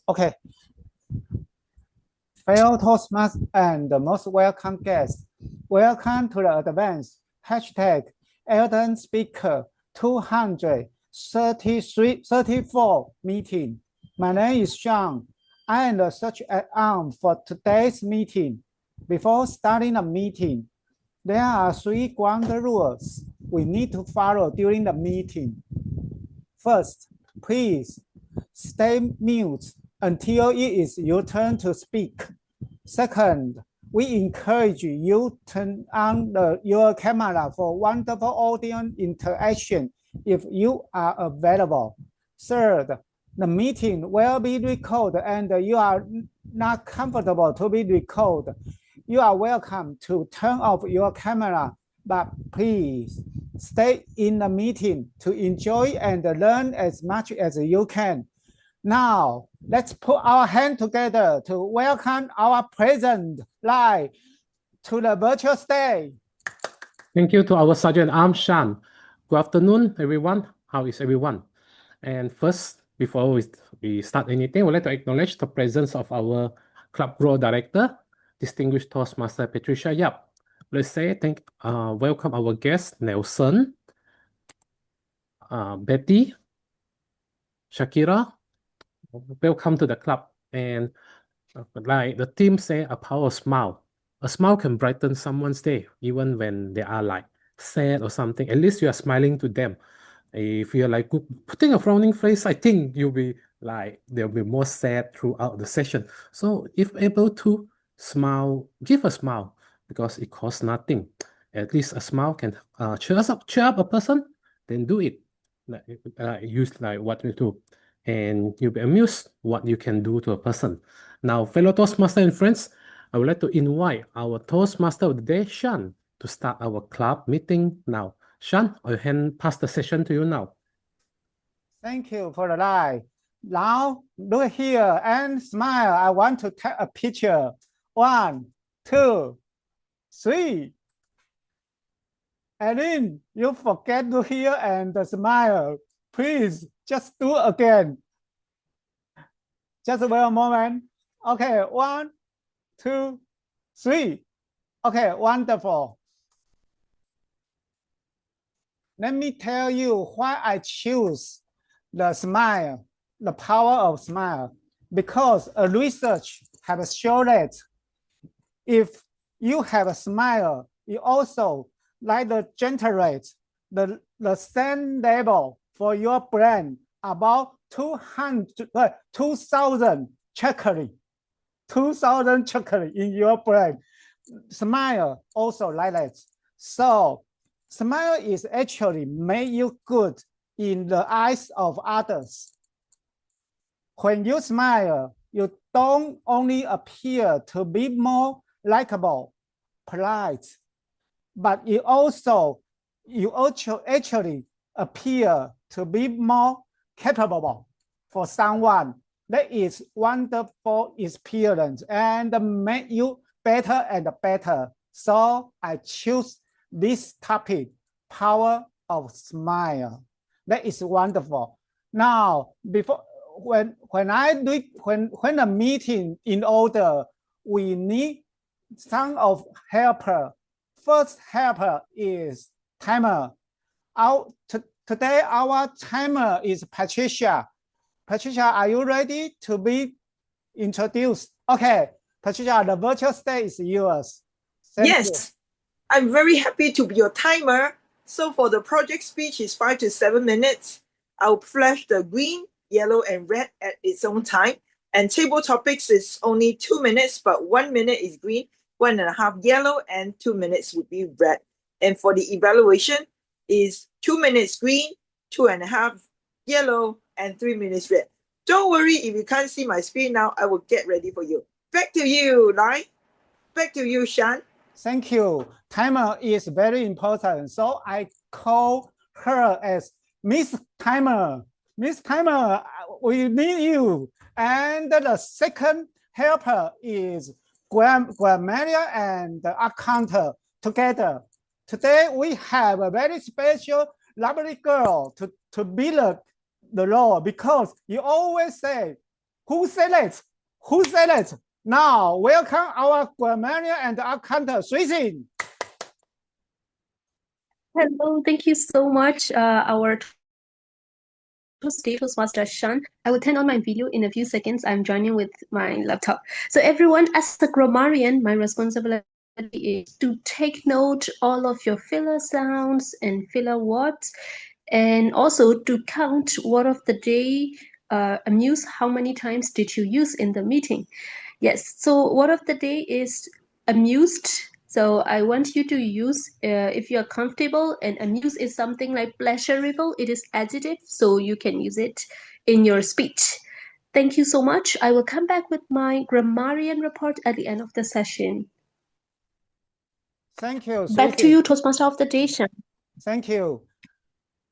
Okay. Fellow Toastmasters and the most welcome guests, welcome to the advanced hashtag Elden Speaker 234 meeting. My name is Shan. I am the search arm for today's meeting. Before starting the meeting, there are 3 ground rules we need to follow during the meeting. First, please stay mute until it is your turn to speak. Second, we encourage you to turn on your camera for wonderful audience interaction if you are available. Third, the meeting will be recorded and you are not comfortable to be recorded. You are welcome to turn off your camera, but please stay in the meeting to enjoy and learn as much as you can. Now, let's put our hand together to welcome our President, Lai, to the virtual stage. Thank you to our Sergeant Arm Shan. Good afternoon, everyone. How is everyone? And first, before we start anything, we'd like to acknowledge the presence of our Club Grow Director, distinguished Toastmaster Patricia Yap. Let's say welcome our guests, Nelson, Betty, Shakira. Welcome to the club. And like the team say, a power smile. A smile can brighten someone's day, even when they are like sad or something. At least you are smiling to them. If you're like putting a frowning face, I think you'll be like they'll be more sad throughout the session. So if able to smile, give a smile because it costs nothing. At least a smile can cheer up a person. Then do it. Use like what you do, and you'll be amused what you can do to a person. Now, fellow Toastmaster and friends, I would like to invite our Toastmaster of the day, Shan, to start our club meeting now. Shan, I'll hand pass the session to you now. Thank you for the lie. Now, look here and smile. I want to take a picture. 1, 2, 3. And then you forget to hear and smile. Please just do again. Just wait a moment. Okay, 1, 2, 3. Okay, wonderful. Let me tell you why I choose the smile, the power of smile. Because a research has shown that if you have a smile, you also like the generate the same level for your brain about 2,000 chocolate in your brain. Smile also like that. So smile is actually make you good in the eyes of others. When you smile, you don't only appear to be more likable, polite, but you actually appear to be more capable for someone. That is wonderful experience and make you better and better. So I choose this topic, power of smile. That is wonderful. Now, when a meeting in order, we need some of helper. First helper is timer. Today our timer is Patricia. Patricia, are you ready to be introduced? Okay, Patricia, the virtual stage is yours. Yes, you. I'm very happy to be your timer. So for the project speech is 5 to 7 minutes. I'll flash the green, yellow, and red at its own time. And table topics is only 2 minutes, but 1 minute is green, 1.5 yellow, and 2 minutes would be red. And for the evaluation is 2 minutes green, 2.5 yellow, and 3 minutes red. Don't worry if you can't see my screen now, I will get ready for you. Back to you, Lai. Back to you, Shan. Thank you. Timer is very important. So I call her as Miss Timer. Miss Timer, we need you. And the second helper is Grandmaria and the accountant together. Today we have a very special, lovely girl to be the role because you always say Who said it? Who said it? Now, welcome our grammarian and accountant, Suixin. Hello, thank you so much, our Toastmaster Shan. I will turn on my video in a few seconds. I'm joining with my laptop. So everyone, as a grammarian, my responsibility is to take note all of your filler sounds and filler words, and also to count word of the day, amuse, how many times did you use in the meeting. Yes, so word of the day is amused. So I want you to use, if you're comfortable, and amuse is something like pleasurable. It is adjective, so you can use it in your speech. Thank you so much. I will come back with my grammarian report at the end of the session. Thank you, Back to Suixin. you, Toastmaster of the day, Shan. Thank you.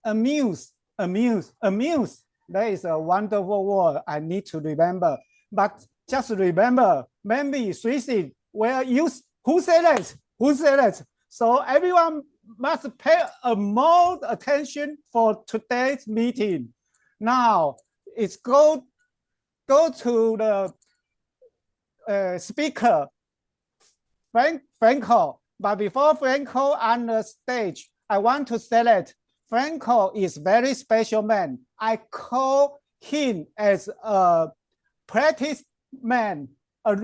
Amuse, amuse, amuse. That is a wonderful word I need to remember. But just remember, maybe Suixin will use who said it? Who said it? So everyone must pay a more attention for today's meeting. Now it's go to the speaker, Franco. But before Franco on the stage, I want to say that Franco is very special man. I call him as a practice man, a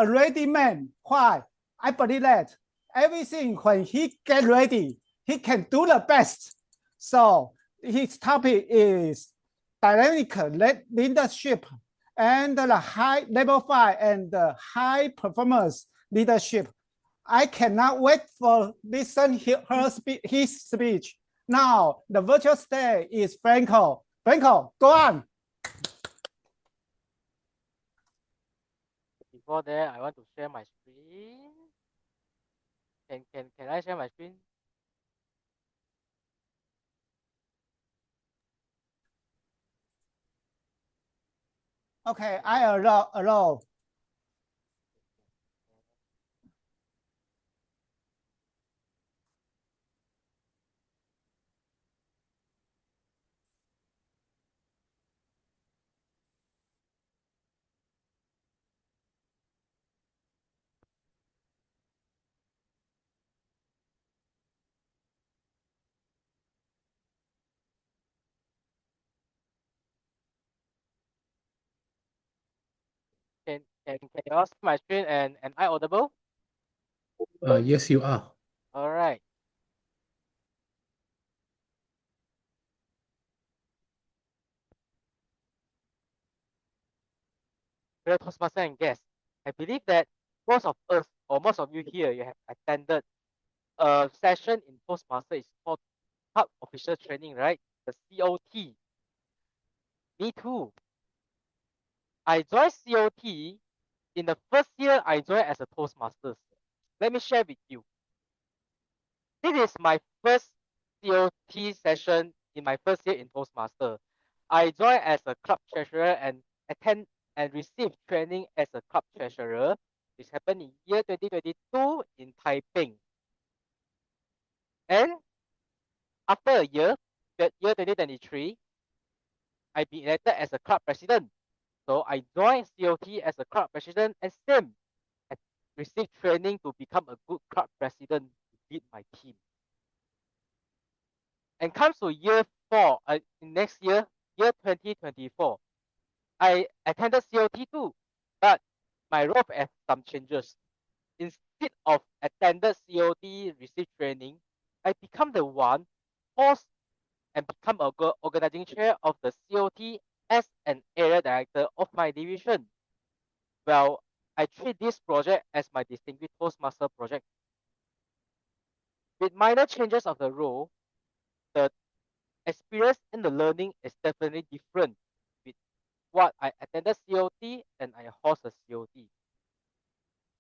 ready man. Why? I believe that everything when he get ready, he can do the best. So his topic is dynamic leadership and the high level 5 and the high performance leadership. I cannot wait for listen his speech. Now the virtual stage is Franco. Franco, go on. Before that, I want to share my screen. Can I share my screen? Okay, I allow. Can you all see my screen and I audible? Yes, you are. All right. Fellow Toastmaster and guests, I believe that most of us or most of you here, you have attended a session in Toastmaster. It's called Club Official Training, right? The COT. Me too. I joined COT in the first year I joined as a Toastmaster. Let me share with you. This is my first COT session in my first year in Toastmaster. I joined as a club treasurer and attend and receive training as a club treasurer, which happened in year 2022 in Taiping. And after a year, year 2023, I been elected as a club president. So I joined COT as a club president and same, I received training to become a good club president to lead my team. And comes to year 4, next year, year 2024, I attended COT too, but my role has some changes. Instead of attended COT, receive training, I become the one host and become a organizing chair of the COT as an area director of my division. Well, I treat this project as my distinguished Toastmaster project. With minor changes of the role, the experience and the learning is definitely different with what I attended COT and I host a COT.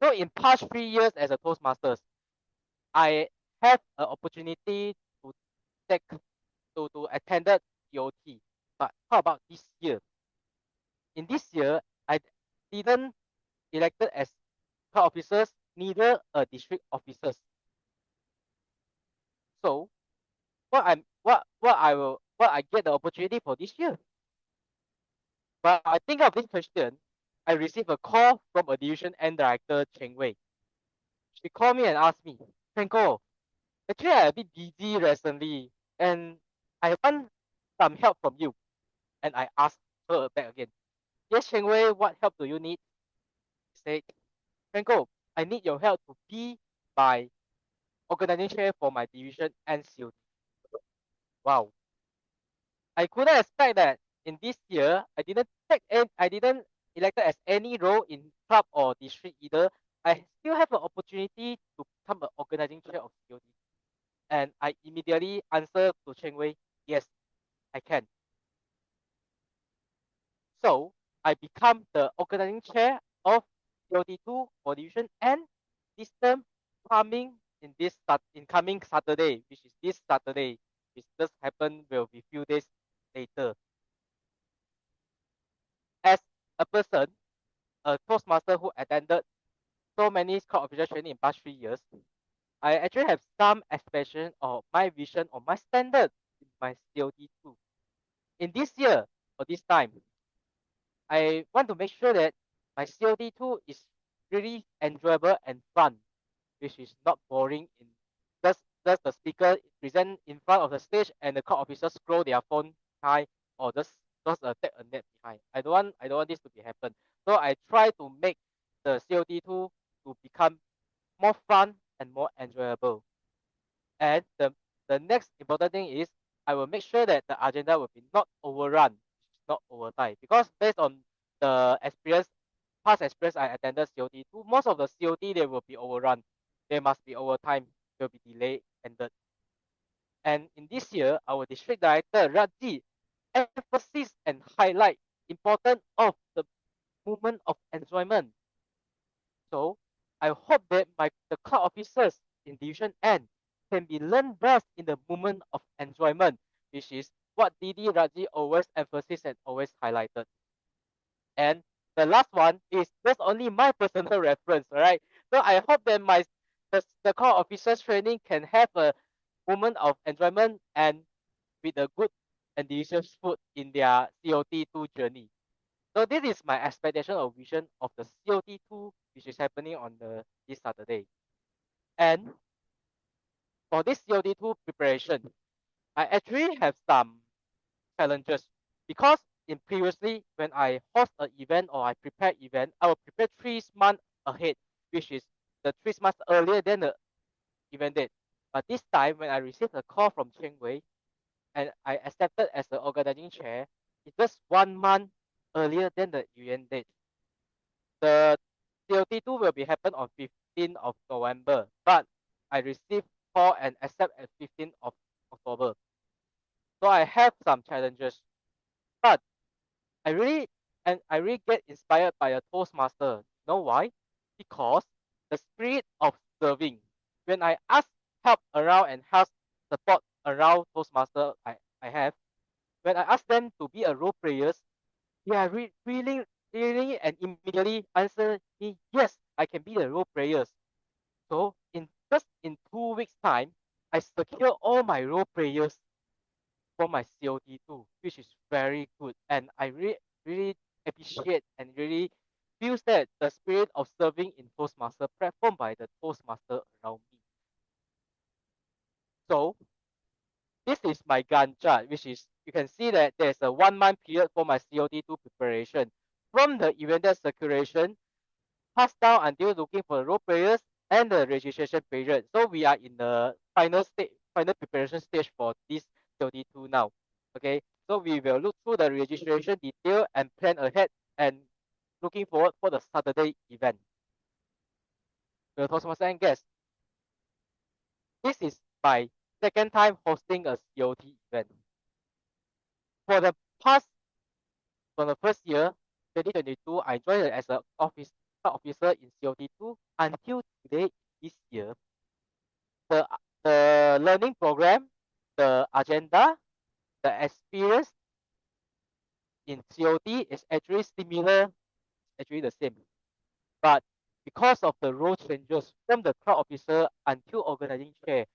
So in past 3 years as a Toastmasters, I have an opportunity to take to attended COT. But how about this year? In this year, I didn't elected as club officers, neither a district officers. So what I get the opportunity for this year? But I think of this question, I received a call from a division N director, Cheng Wei. She called me and asked me, Franco, actually I'm a bit busy recently and I want some help from you. And I asked her back again, yes, Cheng Wei, what help do you need? She said, Franco, I need your help to be my organizing chair for my division and COD. Wow. I couldn't expect that in this year, I didn't elected as any role in club or district either. I still have an opportunity to become an organizing chair of COD. And I immediately answered to Cheng Wei, yes, I can. So I become the organizing chair of COD2 for division and this term coming in coming Saturday, which is this Saturday, which just happened will be few days later. As a person, a Toastmaster who attended so many club official training in past 3 years, I actually have some expectation of my vision or my standard in my COD2. In this year or this time, I want to make sure that my COD2 is really enjoyable and fun, which is not boring in just the speaker present in front of the stage and the court officers scroll their phone high or just take a nap behind. I don't want this to be happen. So I try to make the COD2 to become more fun and more enjoyable. And the next important thing is I will make sure that the agenda will be not overrun, not overtime. Because based on the past experience I attended COD2, most of the COD they will be overrun. There must be overtime, will be delayed, ended. And in this year, our district director Raji emphasize and highlight importance of the movement of enjoyment. So I hope that the club officers in Division N can be learned best in the moment of enjoyment, which is what DD Raji always emphasized and always highlighted. And the last one is just only my personal reference, right? So I hope that the club officers training can have a moment of enjoyment and with a good and delicious food in their COT2 journey. So this is my expectation or vision of the COT2, which is happening on this Saturday. And for this COT2 preparation, I actually have some challenges because in previously when I host an event or I prepare event, I will prepare 3 months ahead, which is the 3 months earlier than the event date. But this time when I received a call from Cheng Wei and I accepted as the organizing chair, it's just 1 month earlier than the event date. The COT2 will be happen on 15th of November, but I received call and accept at 15th of October. So I have some challenges, but I really get inspired by a Toastmaster. You know why? Because the spirit of serving. When I ask help around and help support around Toastmaster I have, when I ask them to be a role players, they are really and immediately answer me, yes, I can be the role players. So in 2 weeks time, I secure all my role players for my COT2, which is very good. And I really appreciate and really feels that the spirit of serving in Toastmaster platform by the Toastmaster around me. So this is my Gantt chart, which is you can see that there's a 1 month period for my COT2 preparation. From the event circulation, passed down until looking for the role players and the registration period. So we are in the final preparation stage for this COT2 now. Okay, so we will look through the registration detail and plan ahead and looking forward for the Saturday event. The Toastmaster and guests. This is my second time hosting a COT event. For the from the first year, 2022, I joined as an officer in COT2 until today, this year. The learning program, the agenda, the experience in COT is actually similar, actually the same. But because of the role changes from the crowd officer until organizing chair,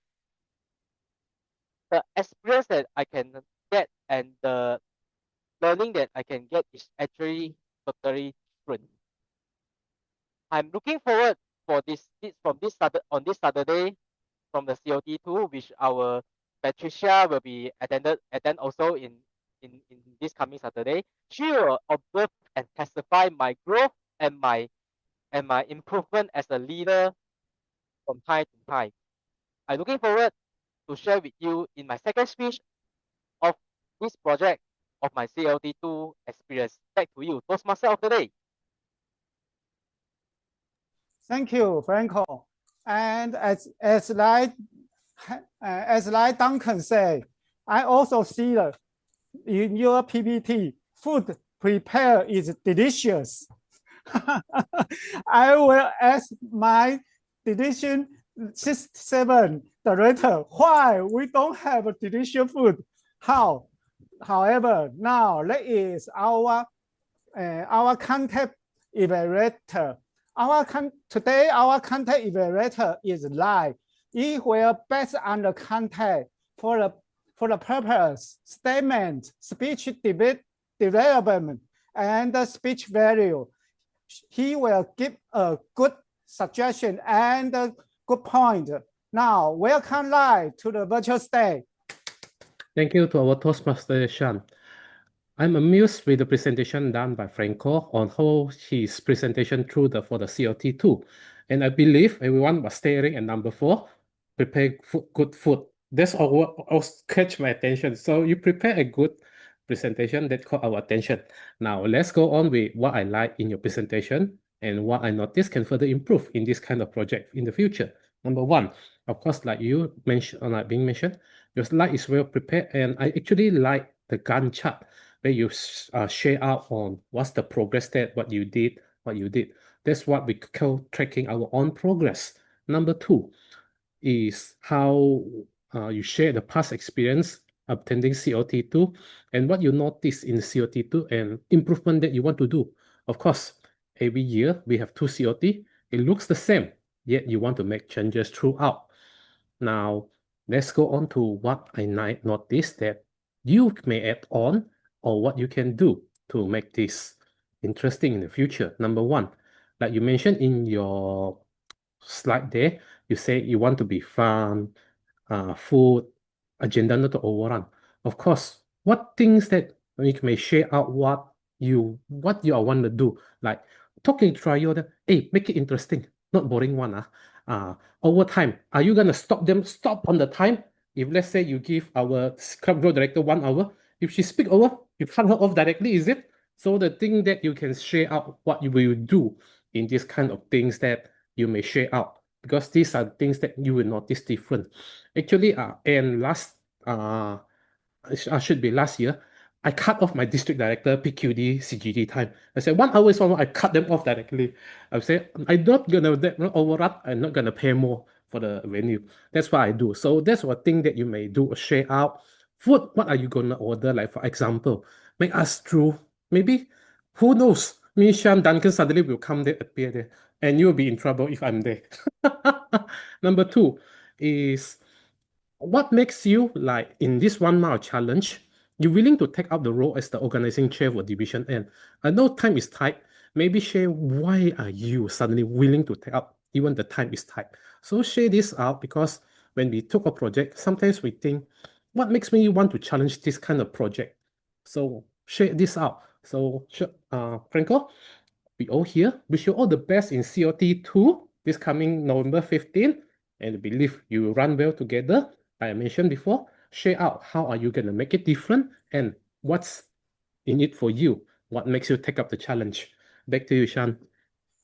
the experience that I can get and the learning that I can get is actually totally different. I'm looking forward for on this Saturday from the COT2, which our Patricia will be attend also in this coming Saturday. She will observe and testify my growth and my improvement as a leader from time to time. I'm looking forward to share with you in my second speech of this project of my CLT2 experience. Back to you, Toastmaster of the day. Thank you, Franco. And as Lai Duncan said, I also see that in your PPT, food prepared is delicious. I will ask my Division 7 director why we don't have a delicious food. How? However, now that is our content evaluator. Today our content evaluator is Lai. He will based on the content for the purpose, statement, speech development, and the speech value. He will give a good suggestion and a good point. Now, welcome Lai to the virtual stage. Thank you to our Toastmaster Shan. I'm amused with the presentation done by Franco on how his presentation for the CLT2. And I believe everyone was staring at number 4, prepare good food. That's all catch my attention. So you prepare a good presentation that caught our attention. Now let's go on with what I like in your presentation and what I noticed can further improve in this kind of project in the future. Number 1, of course, like you mentioned, like being mentioned, your slide is well prepared, and I actually like the Gantt chart where you share out on what's the progress that what you did. That's what we call tracking our own progress. Number 2 is how you share the past experience obtaining COT2 and what you notice in COT2 and improvement that you want to do. Of course, every year we have 2 COT. It looks the same, yet you want to make changes throughout. Now, let's go on to what I noticed that you may add on or what you can do to make this interesting in the future. Number 1, like you mentioned in your slide there, you say you want to be fun, food, agenda not to overrun. Of course, what things that you may share out what you want to do, like talking trial that, hey, make it interesting, not boring one. Over time, are you gonna stop on the time? If let's say you give our club growth director 1 hour, if she speak over, you cut her off directly, is it? So the thing that you can share out what you will do in this kind of things that you may share out, because these are things that you will notice different. Actually, and should be last year, I cut off my district director PQD CGD time. I said 1 hour is 1 hour. I cut them off directly. I said I'm not gonna overrun. I'm not gonna pay more for the venue. That's what I do. So that's one thing that you may do. Share out food. What are you gonna order? Like for example, make us through. Maybe who knows? Me, Shan, Duncan suddenly will come there, appear there, and you will be in trouble if I'm there. Number 2 is what makes you, like in this 1 mile challenge, you're willing to take up the role as the organizing chair for division N. I know time is tight. Maybe share why are you suddenly willing to take up even the time is tight. So share this out, because when we took a project, sometimes we think, what makes me want to challenge this kind of project? So share this out. So Franco, we all here. Wish you all the best in COT2 this coming November 15, and I believe you will run well together. Like I mentioned before, share out how are you going to make it different and what's in it for you. What makes you take up the challenge? Back to you, Shan.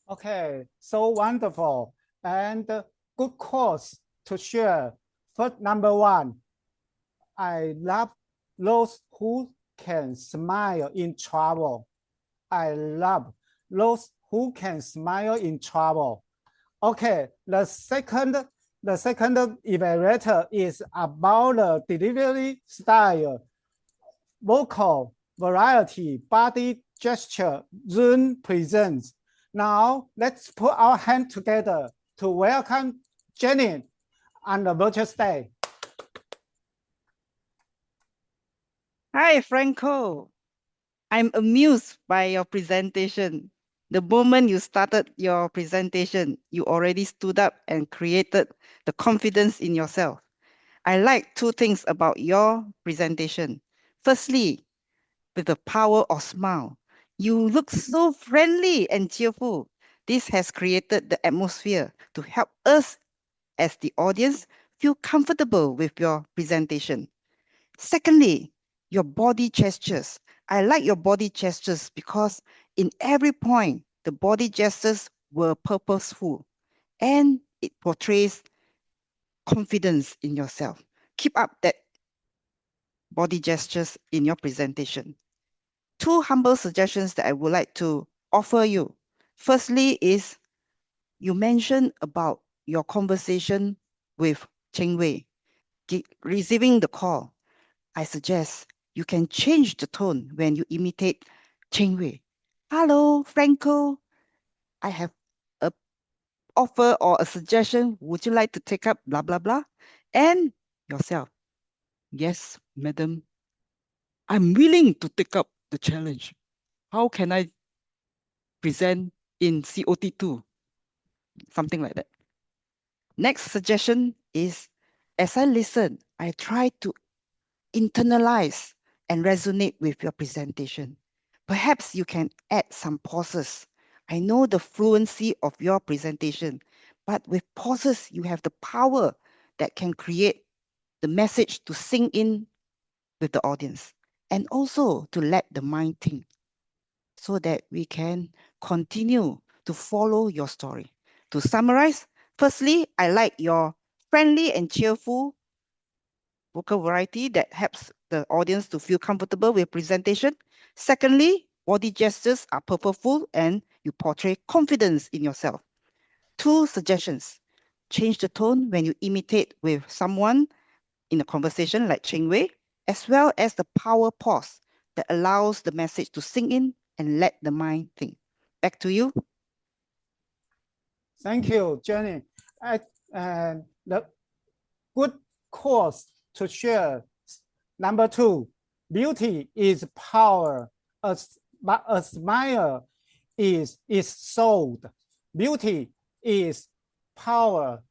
Okay, so wonderful and good course to share. First, number 1, I love those who can smile in trouble. I love those who can smile in trouble. Okay, the second evaluator is about the delivery style, vocal variety, body gesture, Zoom presence. Now let's put our hands together to welcome Jenny on the virtual stage. Hi, Franco. I'm amused by your presentation. The moment you started your presentation, you already stood up and created the confidence in yourself. I like two things about your presentation. Firstly, with the power of smile, you look so friendly and cheerful. This has created the atmosphere to help us as the audience feel comfortable with your presentation. Secondly, your body gestures. I like your body gestures because in every point, the body gestures were purposeful and it portrays confidence in yourself. Keep up that body gestures in your presentation. Two humble suggestions that I would like to offer you. Firstly is you mentioned about your conversation with Cheng Wei, receiving the call. I suggest you can change the tone when you imitate Cheng Wei. Hello, Franco. I have a offer or a suggestion. Would you like to take up blah, blah, blah? And yourself. Yes, madam. I'm willing to take up the challenge. How can I present in COT2? Something like that. Next suggestion is, as I listen, I try to internalize and resonate with your presentation. Perhaps you can add some pauses. I know the fluency of your presentation, but with pauses, you have the power that can create the message to sink in with the audience and also to let the mind think so that we can continue to follow your story. To summarize, firstly, I like your friendly and cheerful vocal variety that helps the audience to feel comfortable with presentation. Secondly, body gestures are purposeful and you portray confidence in yourself. Two suggestions. Change the tone when you imitate with someone in a conversation like Cheng Wei, as well as the power pause that allows the message to sink in and let the mind think. Back to you. Thank you, Jenny. The good course to share. Number two, beauty is power. But a smile is sold. Beauty is power.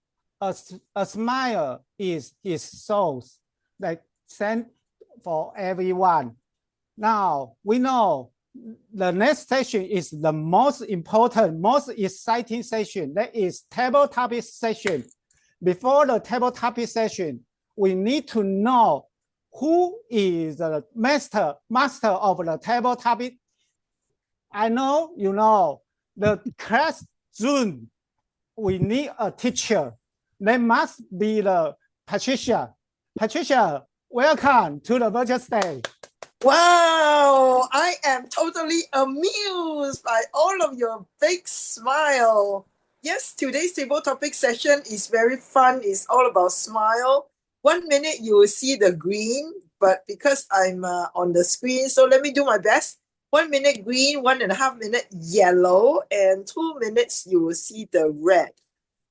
A smile is soul. Like sent for everyone. Now we know the next session is the most important, most exciting session. That is table topic session. Before the table topic session, we need to know who is the master of the table topic. I know you know the class June. We need a teacher. They must be the Patricia. Patricia, welcome to the virtual stage. Wow, I am totally amused by all of your big smile. Yes, today's table topic session is very fun. It's all about smile. 1 minute you will see the green, but because I'm on the screen, so let me do my best. 1 minute green, 1.5 minutes yellow, and 2 minutes you will see the red.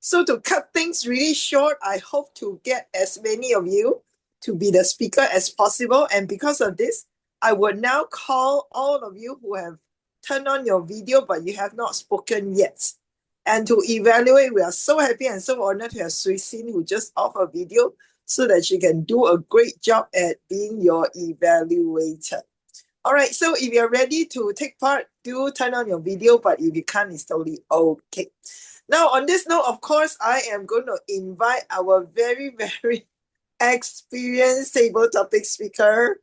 So to cut things really short, I hope to get as many of you to be the speaker as possible. And because of this, I would now call all of you who have turned on your video, but you have not spoken yet. And to evaluate, we are so happy and so honored to have Sui Sin, who just off her video so that she can do a great job at being your evaluator. All right, so if you're ready to take part, do turn on your video, but if you can't, it's totally okay. Now, on this note, of course, I am going to invite our very, very experienced table topic speaker.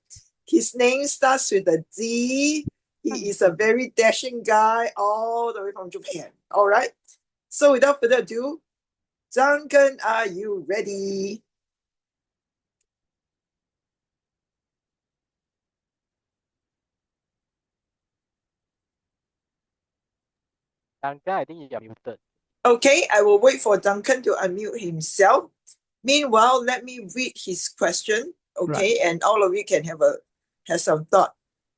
His name starts with a D. He is a very dashing guy all the way from Japan. All right. So without further ado, Duncan, are you ready? Duncan, I think you are muted. Okay, I will wait for Duncan to unmute himself. Meanwhile, let me read his question. Okay, right. And all of you can have some thought.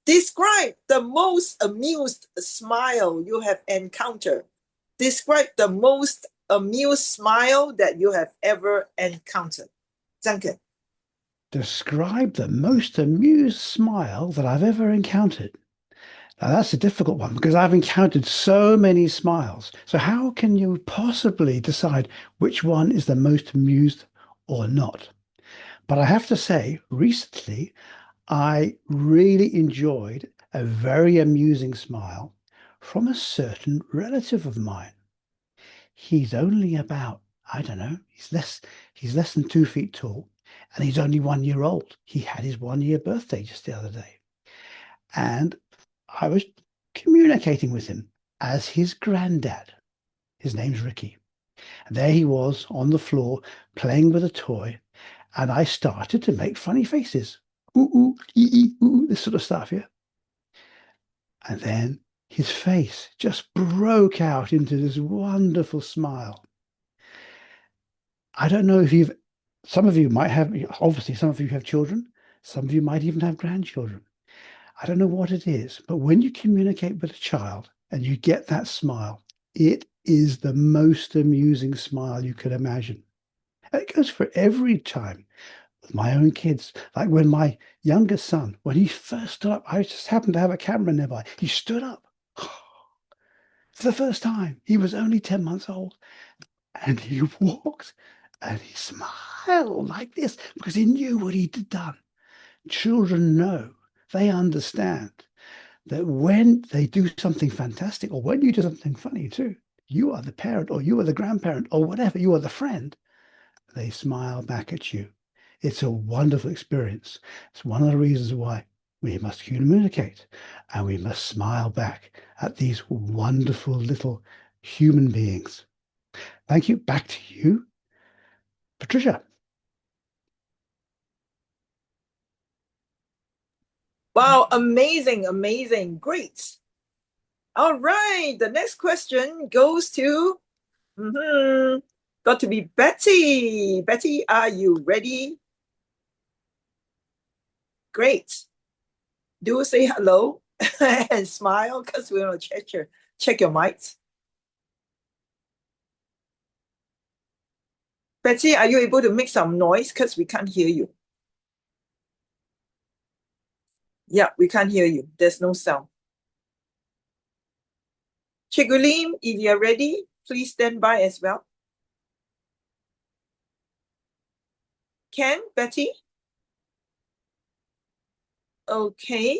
Describe the most amused smile you have encountered. Describe the most amused smile that you have ever encountered. Duncan. Describe the most amused smile that I've ever encountered. Now, that's a difficult one because I've encountered so many smiles. So how can you possibly decide which one is the most amused or not? But I have to say, recently, I really enjoyed a very amusing smile from a certain relative of mine. He's only about, I don't know, he's less than 2 feet tall, and he's only 1 year old. He had his 1 year birthday just the other day. And I was communicating with him as his granddad. His name's Ricky. And there he was on the floor playing with a toy, and I started to make funny faces. Ooh, ooh, ee, ooh, this sort of stuff, yeah. And then his face just broke out into this wonderful smile. I don't know if some of you might have, obviously, some of you have children, some of you might even have grandchildren. I don't know what it is, but when you communicate with a child and you get that smile, it is the most amusing smile you could imagine. And it goes for every time with my own kids. Like when my youngest son, when he first stood up, I just happened to have a camera nearby. He stood up for the first time. He was only 10 months old. And he walked and he smiled like this because he knew what he'd done. Children know, they understand that when they do something fantastic or when you do something funny too, you are the parent or you are the grandparent or whatever, you are the friend, they smile back at you. It's a wonderful experience. It's one of the reasons why we must communicate and we must smile back at these wonderful little human beings. Thank you. Back to you, Patricia. Wow, amazing, amazing, great. All right, the next question goes to, got to be Betty. Betty, are you ready? Great. Do say hello and smile because we want to check your mics. Betty, are you able to make some noise because we can't hear you? Yeah, we can't hear you. There's no sound. Chigulim, if you're ready, please stand by as well. Ken, Betty? Okay.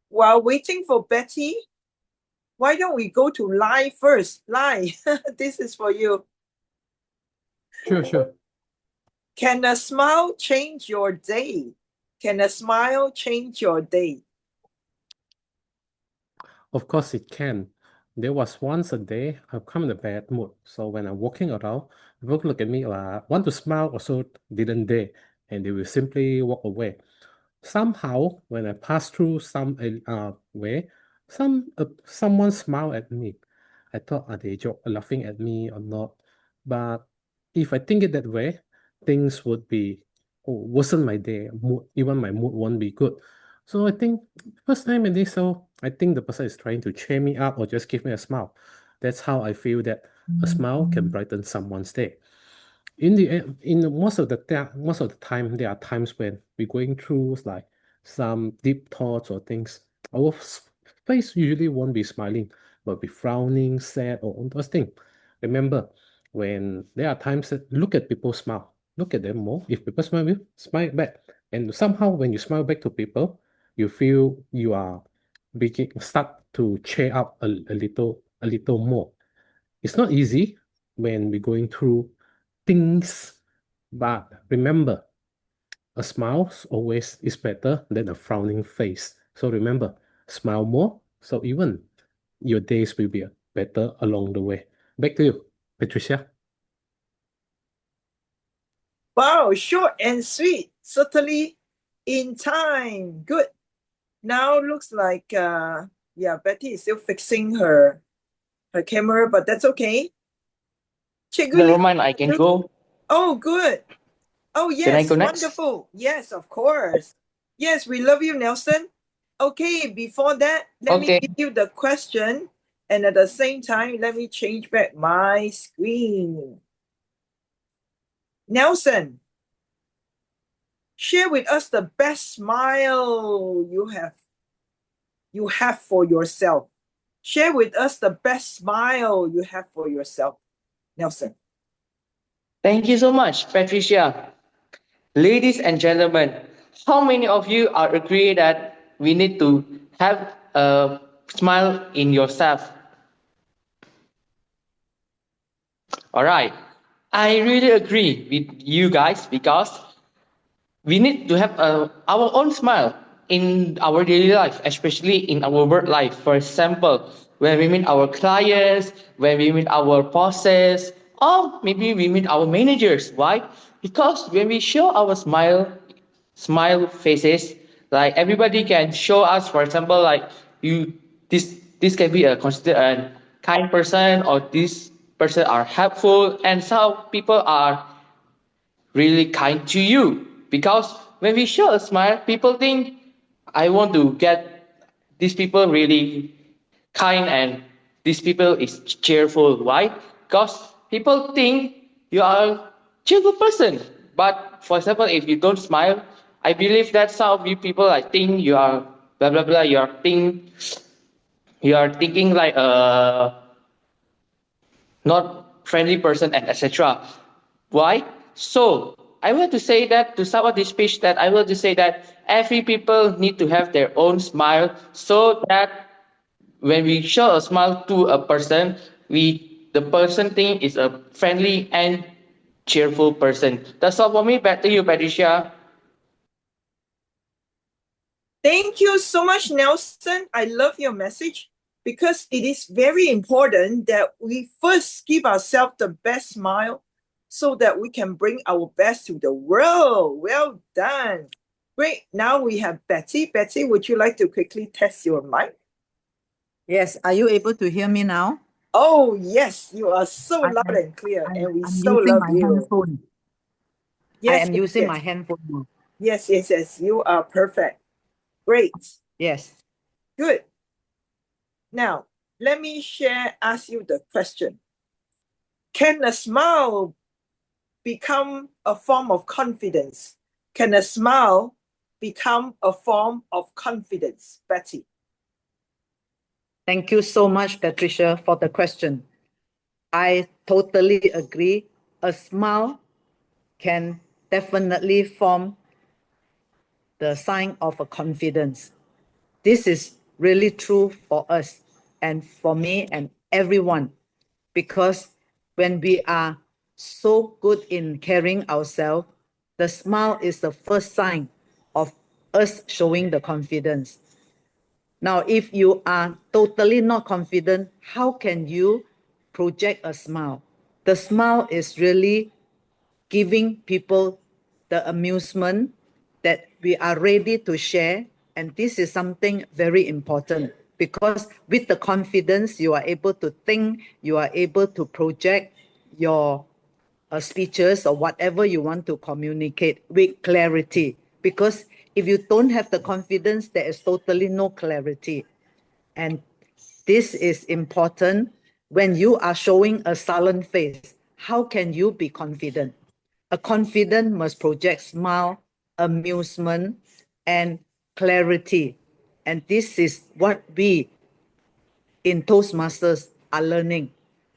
While waiting for Betty, why don't we go to Lai first? Lai, this is for you. Sure. Can a smile change your day? Can a smile change your day? Of course it can. There was once a day I've come in a bad mood. So when I'm walking around, people look at me, want to smile, also didn't dare, and they will simply walk away. Somehow, when I pass through some way, someone smiled at me. I thought, are they laughing at me or not? But if I think it that way, things would be worsen my day. Even my mood won't be good. So I think first time I did so, I think the person is trying to cheer me up or just give me a smile. That's how I feel that a smile can brighten someone's day. In the end, most of the time, there are times when we're going through like some deep thoughts or things. Our face usually won't be smiling, but be frowning, sad, or all those things. Remember, when there are times that look at people smile, look at them more. If people smile, you smile back, and somehow when you smile back to people, you feel you are start to cheer up a little more. It's not easy when we're going through things, but remember, a smile always is better than a frowning face. So remember, smile more, so even your days will be better along the way. Back to you, Patricia. Wow, short and sweet. Certainly in time. Good. Now looks like, Betty is still fixing her camera, but that's okay. Never mind, I can go. Oh, good. Oh, yes. Can I go next? Wonderful. Yes, of course. Yes, we love you, Nelson. Okay, before that, let me give you the question. And at the same time, let me change back my screen. Nelson, share with us the best smile you have you have for yourself. Share with us the best smile you have for yourself. Nelson. Thank you so much, Patricia. Ladies and gentlemen, how many of you are agree that we need to have a smile in yourself? All right. I really agree with you guys because we need to have our own smile in our daily life, especially in our work life. For example, when we meet our clients, when we meet our bosses, or maybe we meet our managers. Why? Because when we show our smile faces, like everybody can show us, for example, like you, this can be a considered a kind person, or this person are helpful, and some people are really kind to you. Because when we show a smile, people think, I want to get these people really kind, and these people is cheerful. Why? Because people think you are a cheerful person. But for example, if you don't smile, I believe that some of you people, I think you are blah blah blah. You are thinking like not friendly person, and etc. Why? So I want to say that to sum up this speech, that I want to say that every people need to have their own smile, so that when we show a smile to a person, the person think is a friendly and cheerful person. That's all for me. Back to you, Patricia. Thank you so much, Nelson. I love your message because it is very important that we first give ourselves the best smile so that we can bring our best to the world. Well done. Great. Now we have Betty. Betty, would you like to quickly test your mic? Yes, are you able to hear me now? Oh, yes, you are so loud and clear, and we I'm so using love my you. handphone. Yes, I am yes, using yes. my handphone now. Yes, yes, yes. You are perfect. Great. Yes. Good. Now, let me ask you the question. Can a smile become a form of confidence? Can a smile become a form of confidence? Betty. Thank you so much, Patricia, for the question. I totally agree. A smile can definitely form the sign of a confidence. This is really true for us and for me and everyone, because when we are so good in carrying ourselves, the smile is the first sign of us showing the confidence. Now, if you are totally not confident, how can you project a smile? The smile is really giving people the amusement that we are ready to share. And this is something very important, because with the confidence, you are able to think, you are able to project your speeches or whatever you want to communicate with clarity. Because if you don't have the confidence, there is totally no clarity. And this is important. When you are showing a sullen face, how can you be confident? A confident must project smile, amusement, and clarity. And this is what we in Toastmasters are learning.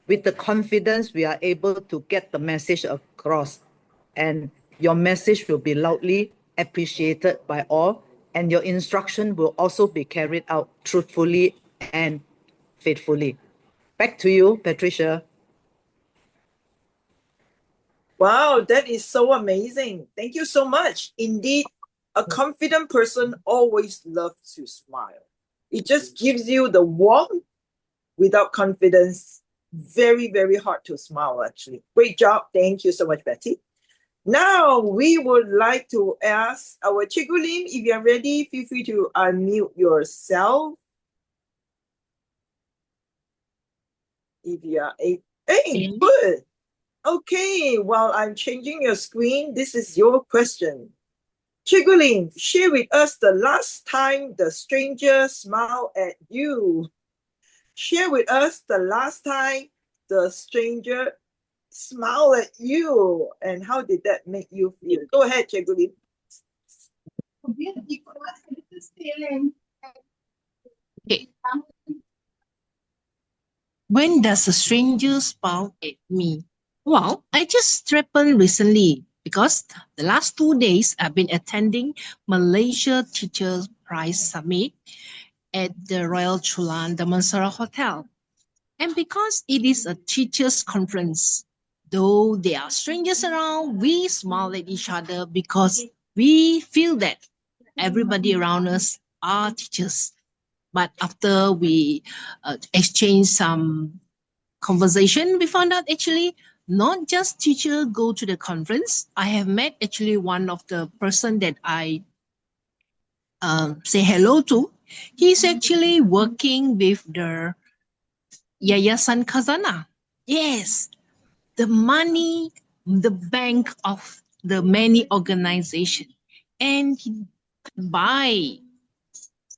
With the confidence, we are able to get the message across, and your message will be loudly appreciated by all, and your instruction will also be carried out truthfully and faithfully. Back to you, Patricia. Wow, that is so amazing. Thank you so much. Indeed, a confident person always loves to smile. It just gives you the warmth. Without confidence, very, very hard to smile, actually. Great job. Thank you so much, Betty. Now, we would like to ask our Cikgu Lim, if you're ready, feel free to unmute yourself. If you are hey, good. Okay, while I'm changing your screen, this is your question. Cikgu Lim, share with us the last time the stranger smiled at you. Share with us the last time the stranger smiled at you, and how did that make you feel? Go ahead, Cikgu Lim. Okay. When does a stranger smile at me? Well, I just happened recently because the last 2 days I've been attending Malaysia Teachers Prize Summit at the Royal Chulan Damansara Hotel. And because it is a teachers conference, though there are strangers around, we smile at each other because we feel that everybody around us are teachers. But after we exchange some conversation, we found out actually not just teacher go to the conference. I have met actually one of the person that I say hello to. He's actually working with the Yayasan Khazanah. Yes, the money, the bank of the many organization. And by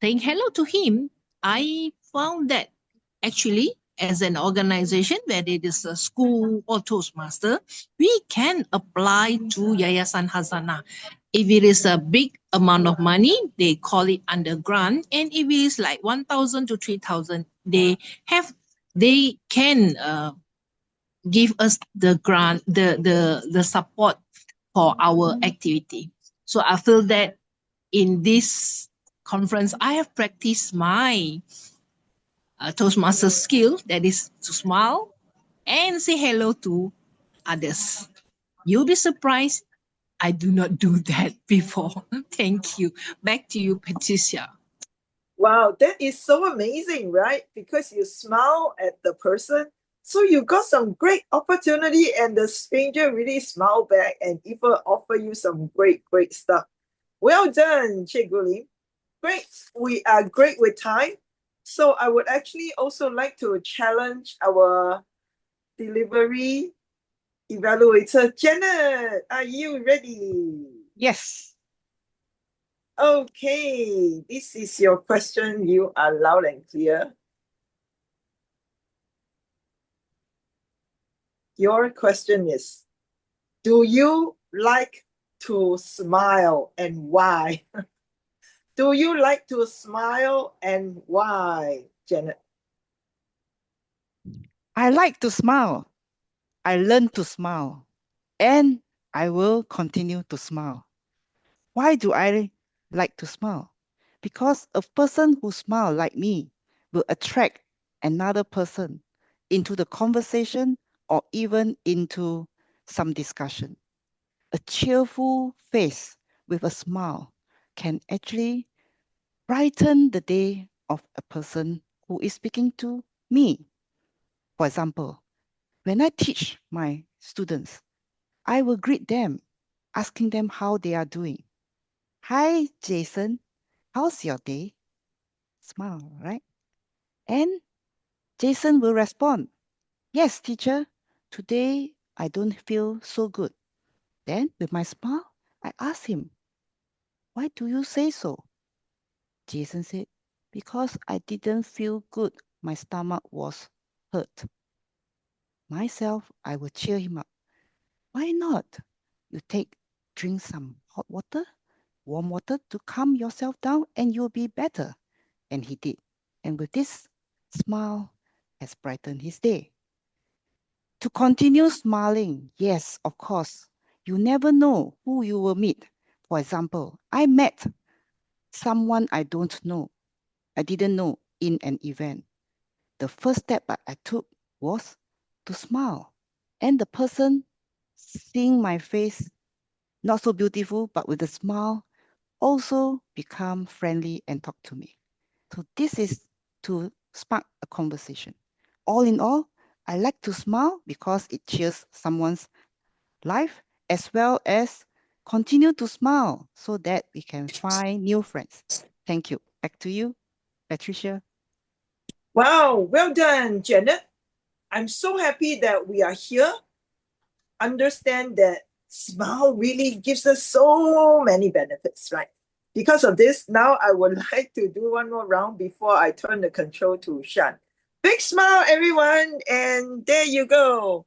saying hello to him, I found that actually as an organization, whether it is a school or Toastmaster, we can apply to Yayasan Hazana. If it is a big amount of money, they call it under grant. And if it is like 1,000 to 3,000, they can give us the grant, the support for our activity. So I feel that in this conference, I have practiced my Toastmaster skill, that is to smile and say hello to others. You'll be surprised. I do not do that before. Thank you. Back to you, Patricia. Wow, that is so amazing, right? Because you smile at the person, so you got some great opportunity, and the stranger really smile back and even offer you some great stuff. Well done, Cikgu Lim. Great. We are great with time. So I would actually also like to challenge our delivery evaluator, Janet. Are you ready? Yes. Okay, this is your question. You are loud and clear. Your question is, do you like to smile and why? Do you like to smile and why, Janet? I like to smile. I learn to smile. And I will continue to smile. Why do I like to smile? Because a person who smiles like me will attract another person into the conversation or even into some discussion. A cheerful face with a smile can actually brighten the day of a person who is speaking to me. For example, when I teach my students, I will greet them, asking them how they are doing. Hi, Jason. How's your day? Smile, right? And Jason will respond, yes, teacher, today I don't feel so good. Then, with my smile, I ask him, why do you say so? Jason said, because I didn't feel good. My stomach was hurt. Myself, I will cheer him up. Why not? You drink some hot water, warm water to calm yourself down and you'll be better. And he did. And with this smile has brightened his day. To continue smiling, yes, of course. You never know who you will meet. For example, I met someone I didn't know in an event. The first step that I took was to smile. And the person seeing my face, not so beautiful, but with a smile, also become friendly and talk to me. So this is to spark a conversation. All in all, I like to smile because it cheers someone's life as well as continue to smile so that we can find new friends. Thank you. Back to you, Patricia. Wow, well done, Janet. I'm so happy that we are here. Understand that smile really gives us so many benefits, right? Because of this, now I would like to do one more round before I turn the control to Shan. Big smile, everyone, and there you go.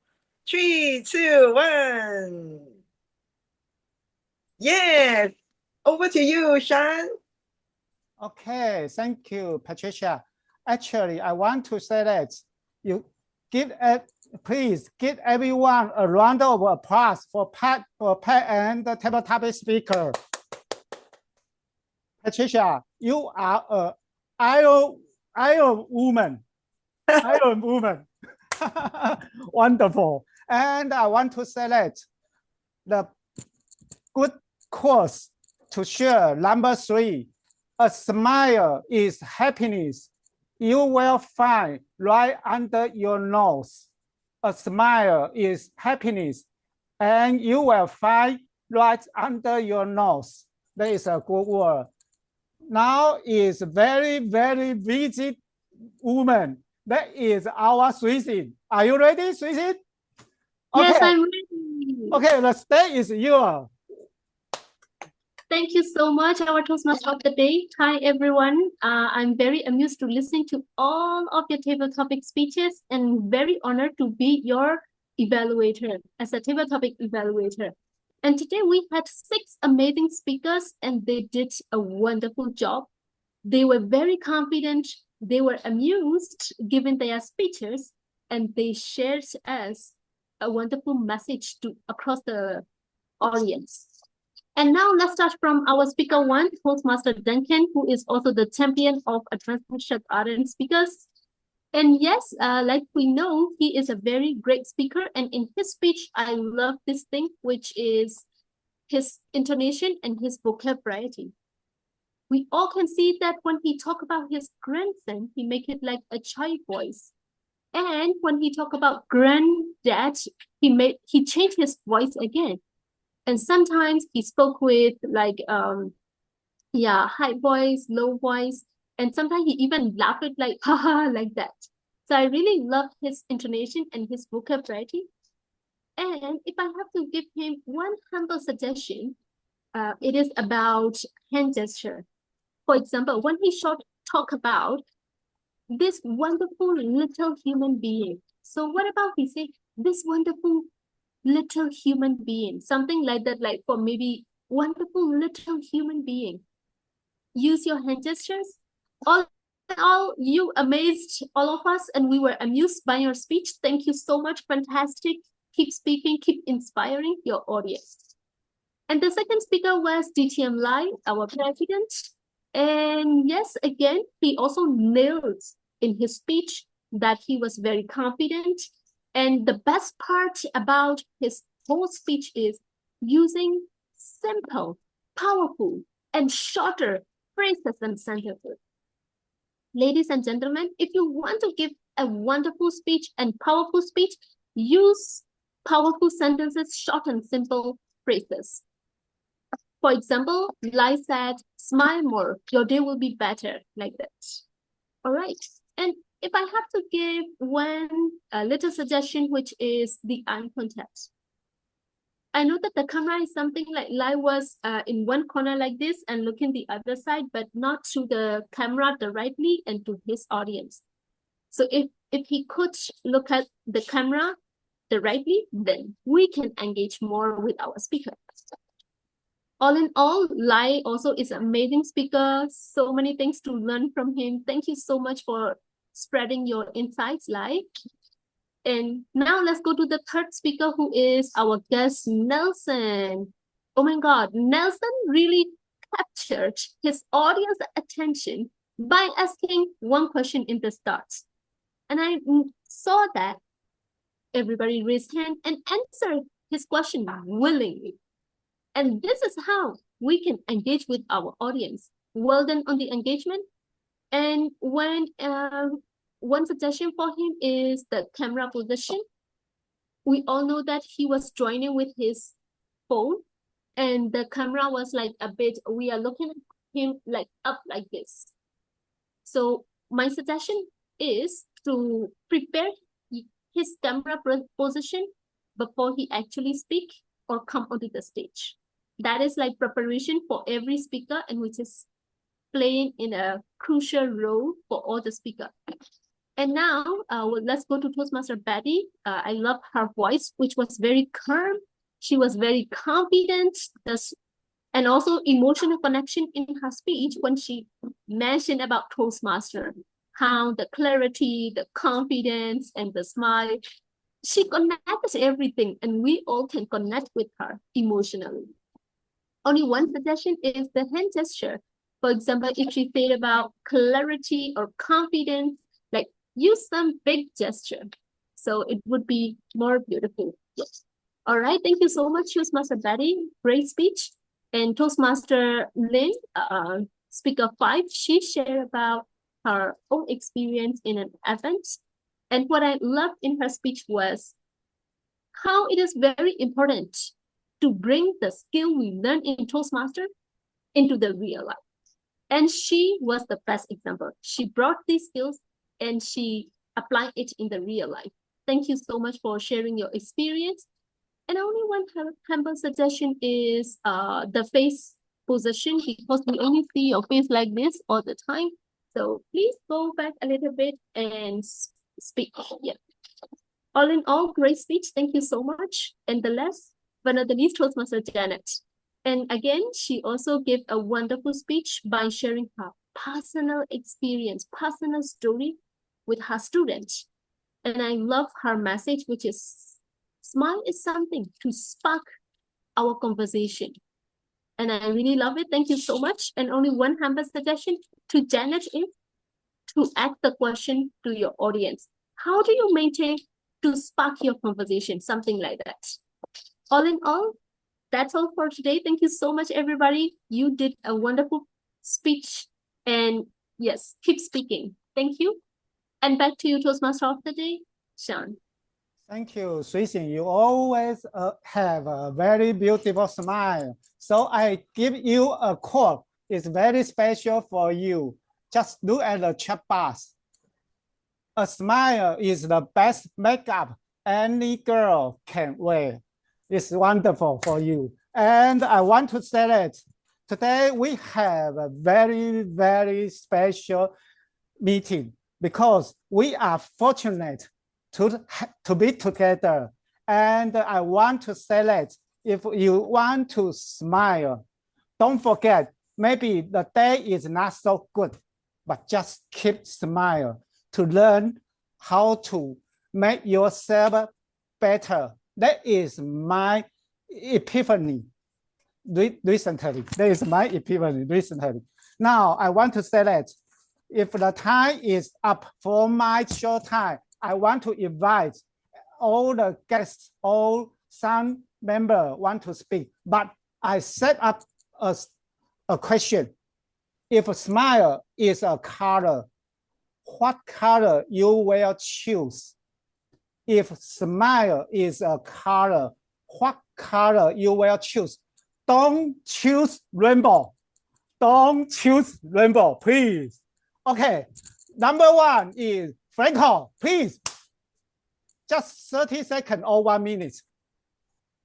3, 2, 1. Yeah, over to you, Shan. Okay, thank you, Patricia. Actually, I want to say that you please give everyone a round of applause for Pat and the table topic speaker. Patricia, you are a iron woman. Iron woman. Wonderful. And I want to select the good course to share. Number 3, a smile is happiness. You will find right under your nose. A smile is happiness, and you will find right under your nose. That is a good word. Now is very, very busy woman. That is our Suisin. Are you ready, Suisin? Okay. Yes, I'm ready. Okay, the stage is yours. Thank you so much, our Toastmaster of the day. Hi, everyone. I'm very amused to listen to all of your table topic speeches and very honored to be your evaluator as a table topic evaluator. And today we had 6 amazing speakers and they did a wonderful job. They were very confident. They were amused given their speeches and they shared us a wonderful message to across the audience. And now let's start from our speaker 1, Toastmaster Duncan, who is also the champion of Advanced Shut Ardent Speakers. And yes, like we know, he is a very great speaker. And in his speech, I love this thing, which is his intonation and his vocabulary. We all can see that when he talk about his grandson, he make it like a child voice. And when he talk about granddad, he changed his voice again. And sometimes he spoke with like, high voice, low voice. And sometimes he even laughed like, haha, like that. So I really love his intonation and his vocabulary. And if I have to give him one humble suggestion, it is about hand gesture. For example, when he talk about this wonderful little human being. So what about he say, this wonderful little human being, something like that, like for maybe wonderful little human being. Use your hand gestures. All in all, you amazed all of us and we were amused by your speech. Thank you so much. Fantastic. Keep speaking, keep inspiring your audience. And the second speaker was DTM Lai, our president. And yes, again, he also nailed in his speech that he was very confident. And the best part about his whole speech is using simple, powerful, and shorter phrases and sentences. Ladies and gentlemen, if you want to give a wonderful speech and powerful speech, use powerful sentences, short and simple phrases. For example, Lai said, smile more, your day will be better, like that. All right. And if I have to give one little suggestion, which is the eye contact. I know that the camera is something like Lai was in one corner like this and looking the other side, but not to the camera directly and to his audience. So if he could look at the camera directly, then we can engage more with our speaker. All in all, Lai also is an amazing speaker. So many things to learn from him. Thank you so much for spreading your insights, Lai. And now let's go to the third speaker, who is our guest, Nelson. Oh my God, Nelson really captured his audience attention by asking one question in the start. And I saw that everybody raised hand and answered his question willingly. And this is how we can engage with our audience. Well done on the engagement. And when one suggestion for him is the camera position. We all know that he was joining with his phone and the camera was like a bit, we are looking at him like up like this. So my suggestion is to prepare his camera position before he actually speak or come onto the stage. That is like preparation for every speaker and which is playing in a crucial role for all the speakers. And now let's go to Toastmaster Betty. I love her voice, which was very calm. She was very confident, and also emotional connection in her speech when she mentioned about Toastmaster. how the clarity, the confidence, and the smile, she connects everything, and we all can connect with her emotionally. Only one suggestion is the hand gesture. For example, if she said about clarity or confidence, like use some big gesture. So it would be more beautiful. Yes. All right. Thank you so much, Toastmaster Betty. Great speech. And Toastmaster Lynn, speaker 5, she shared about her own experience in an event. And what I loved in her speech was how it is very important to bring the skill we learned in Toastmaster into the real life. And she was the best example. She brought these skills and she applied it in the real life. Thank you so much for sharing your experience. And only one humble suggestion is the face position, because we only see your face like this all the time. So please go back a little bit and speak. Yeah. All in all, great speech. Thank you so much. And the last but not the least, Toastmaster Janet. And again, she also gave a wonderful speech by sharing her personal experience, personal story with her students. And I love her message, which is smile is something to spark our conversation. And I really love it. Thank you so much. And only one humble suggestion to Janet is to ask the question to your audience. How do you maintain to spark your conversation? Something like that. All in all, that's all for today. Thank you so much, everybody. You did a wonderful speech. And yes, keep speaking. Thank you. And back to you, Toastmaster of the day, Shan. Thank you, Suixin. You always have a very beautiful smile. So I give you a quote. It's very special for you. Just look at the chat box. A smile is the best makeup any girl can wear. It's wonderful for you. And I want to say that today we have a very, very special meeting because we are fortunate to be together. And I want to say that if you want to smile, don't forget, maybe the day is not so good, but just keep smile to learn how to make yourself better. That is my epiphany recently. That is my epiphany recently. Now, I want to say that if the time is up for my short time, I want to invite all the guests, all some members want to speak, but I set up a question. If a smile is a color, what color you will choose? If smile is a color, what color you will choose? Don't choose rainbow. Don't choose rainbow, please. Okay, number one is Franco, please. Just 30 seconds or 1 minute.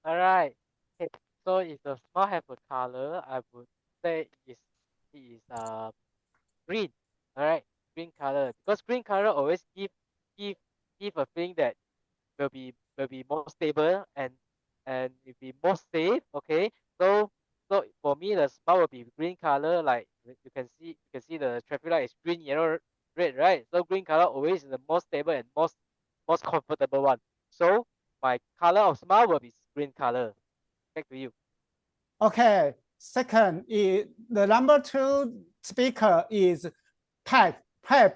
All right. Okay. So if the smile have a color, I would say it is green. All right, green color, because green color always give a feeling that will be more stable and will be more safe. Okay, so for me the smile will be green color. Like you can see the traffic light is green, yellow, red, right? So green color always is the most stable and most comfortable one. So my color of smile will be green color. Back to you. Okay, second is the number 2 speaker is Pat,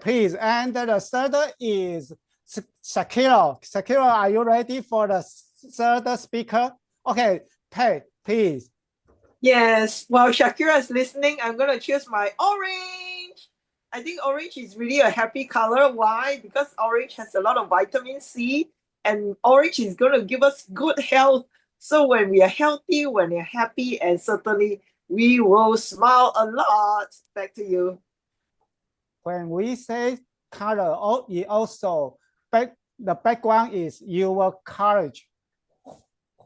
please. And the third is Shakira. Shakira, are you ready for the third speaker? Okay, Pat, please. Yes, while Shakira is listening, I'm going to choose my orange. I think orange is really a happy color. Why? Because orange has a lot of vitamin C, and orange is going to give us good health. So when we are healthy, when we're happy, and certainly we will smile a lot. Back to you. When we say color, it also the background is your courage.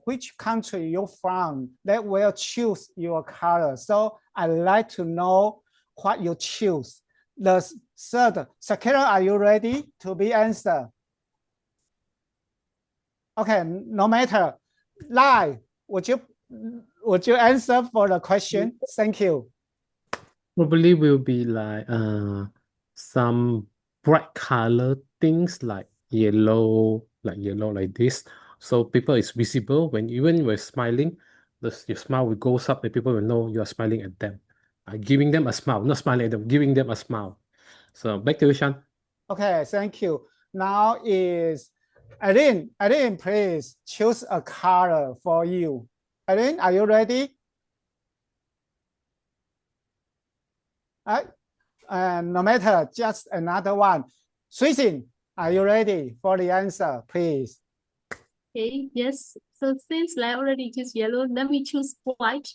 Which country you're from, that will choose your color. So I'd like to know what you choose. The third, Shakira, are you ready to be answered? Okay, no matter. Lai, would you answer for the question? Thank you. Probably will be like some bright color things like yellow, like this. So people is visible when even we're smiling, your smile will goes up and people will know you are smiling at them. Giving them a smile, not smiling at them, giving them a smile. So back to you, Shan. Okay, thank you. Now is Eileen. Eileen, please choose a color for you. Eileen, are you ready? And no matter, just another one. Suixin, are you ready for the answer, please? Okay, yes. So since Lai already choose yellow, let me choose white,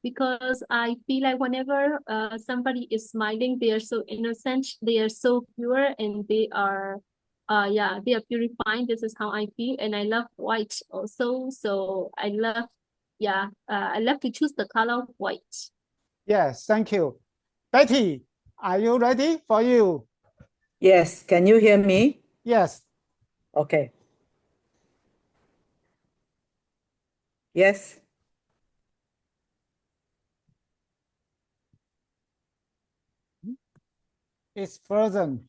because I feel like whenever somebody is smiling, they are so innocent, they are so pure, and they are they are purifying. This is how I feel, and I love white also. So I love to choose the color white. Yes, thank you. Betty, are you ready for you? Yes, can you hear me? Yes. Okay. Yes. It's frozen.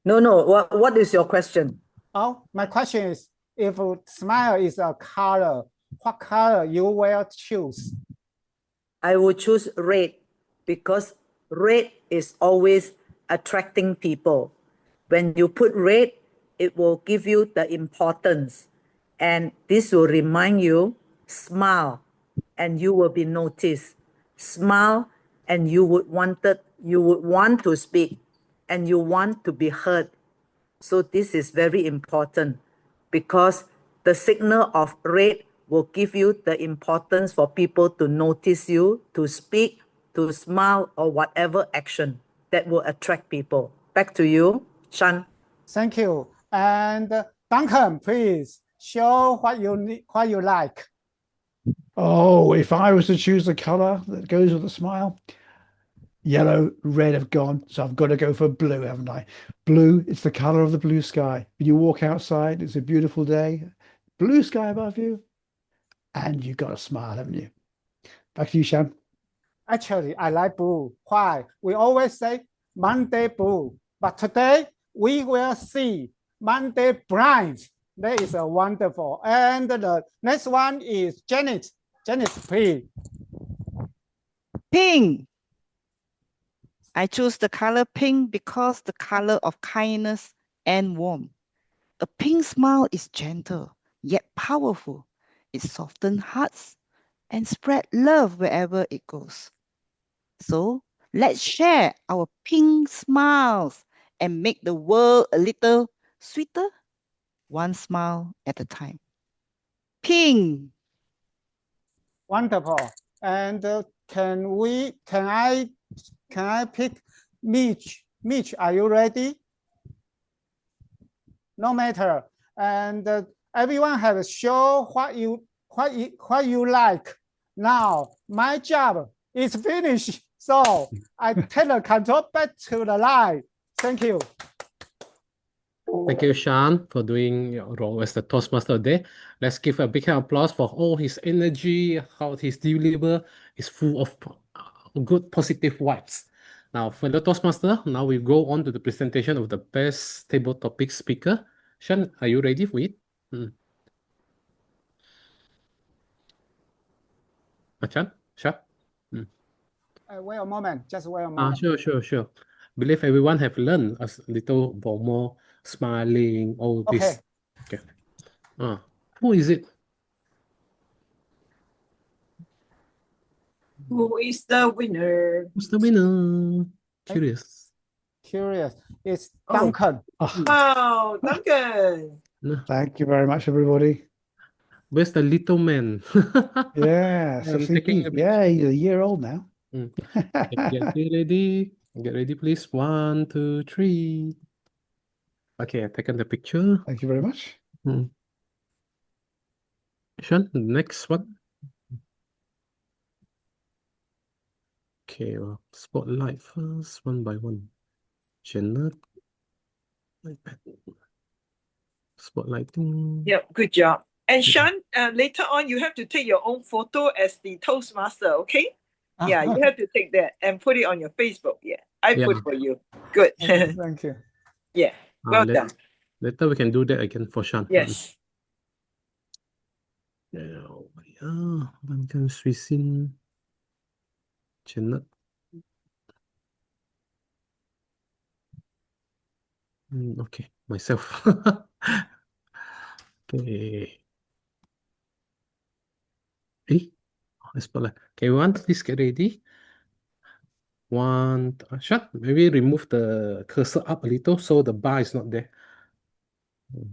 No, what is your question? Oh, my question is, if smile is a color, what color you will choose? I will choose red because red is always attracting people. When you put red, it will give you the importance, and this will remind you, smile, and you will be noticed. Smile, and you would want to speak, and you want to be heard. So this is very important because the signal of red will give you the importance for people to notice you, to speak, to smile, or whatever action that will attract people. Back to you, Shan. Thank you. And Duncan, please show what you need, what you like. Oh, if I was to choose the color that goes with the smile, yellow, red have gone, so I've got to go for blue, haven't I? Blue, it's the color of the blue sky. When you walk outside, it's a beautiful day, blue sky above you, and you've got a smile, haven't you? Back to you, Shan. Actually, I like blue. Why? We always say Monday blue, but today we will see Monday bright. That is a wonderful. And the next one is Janet. Janet, please. Pink. I choose the color pink because the color of kindness and warmth. A pink smile is gentle, yet powerful. It softens hearts and spread love wherever it goes. So let's share our pink smiles and make the world a little sweeter, one smile at a time. Pink. Wonderful. And can I pick Mitch? Mitch, are you ready? No matter. And everyone has show what you like. Now my job is finished. So I take the control back to the line. Thank you. Thank you, Shan, for doing your role as the Toastmaster today. Let's give a big applause for all his energy, how his deliver is full of good positive vibes. Now, for the Toastmaster, now we go on to the presentation of the best table topic speaker. Shan, are you ready for it? Shan? Wait a moment. Just wait a moment. Sure. Believe everyone have learned a little bit more smiling, all this. Okay. Who is it? Who is the winner? Who's the winner? Curious. It's Duncan. Wow, Duncan. Thank you very much, everybody. Where's the little man? Yeah, so taking a yeah, he's a year old now. Get ready. Get ready, please. 1, 2, 3. Okay, I've taken the picture. Thank you very much. Shan, the next one. Okay, well, spotlight first, one by one. Janet. iPad. Spotlighting. Yep, good job. And Shan, later on, you have to take your own photo as the Toastmaster, okay? Yeah, you have to take that and put it on your Facebook. Yeah, I put for you. Good. Thank you. Yeah, well let- done. Later we can do that again for Shan. Yes. Bạn cần suy xin Janet. Okay, myself. Okay. Let's put like, okay, everyone, please get ready. Shan, maybe remove the cursor up a little so the bar is not there.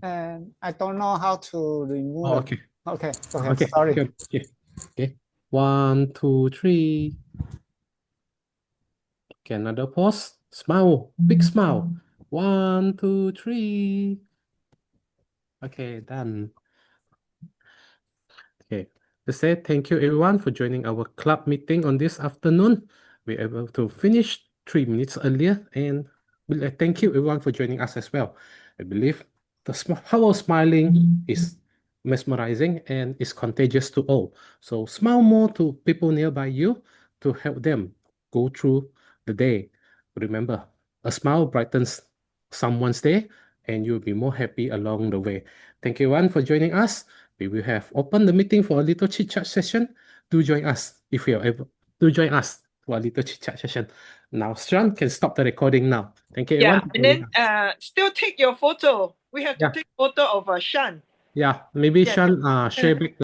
And I don't know how to remove Oh, it. okay. Okay, okay, Okay, sorry. good. Okay. 1, 2, 3. Okay, another pause. Smile. Big smile. 1, 2, 3. Okay, done. Okay. Let's say thank you everyone for joining our club meeting on this afternoon. We're able to finish 3 minutes earlier, and thank you everyone for joining us as well. I believe the power of smiling is mesmerizing and is contagious to all. So smile more to people nearby you to help them go through the day. Remember, a smile brightens someone's day, and you'll be more happy along the way. Thank you everyone for joining us. We will have opened the meeting for a little chit-chat session. Do join us if you are able. Do join us for a little chit-chat session. Now, Shan can stop the recording now. Thank you, Yeah, everyone. and then still take your photo. We have to Yeah. take photo of Shan. Yeah, maybe Yeah. Shan share back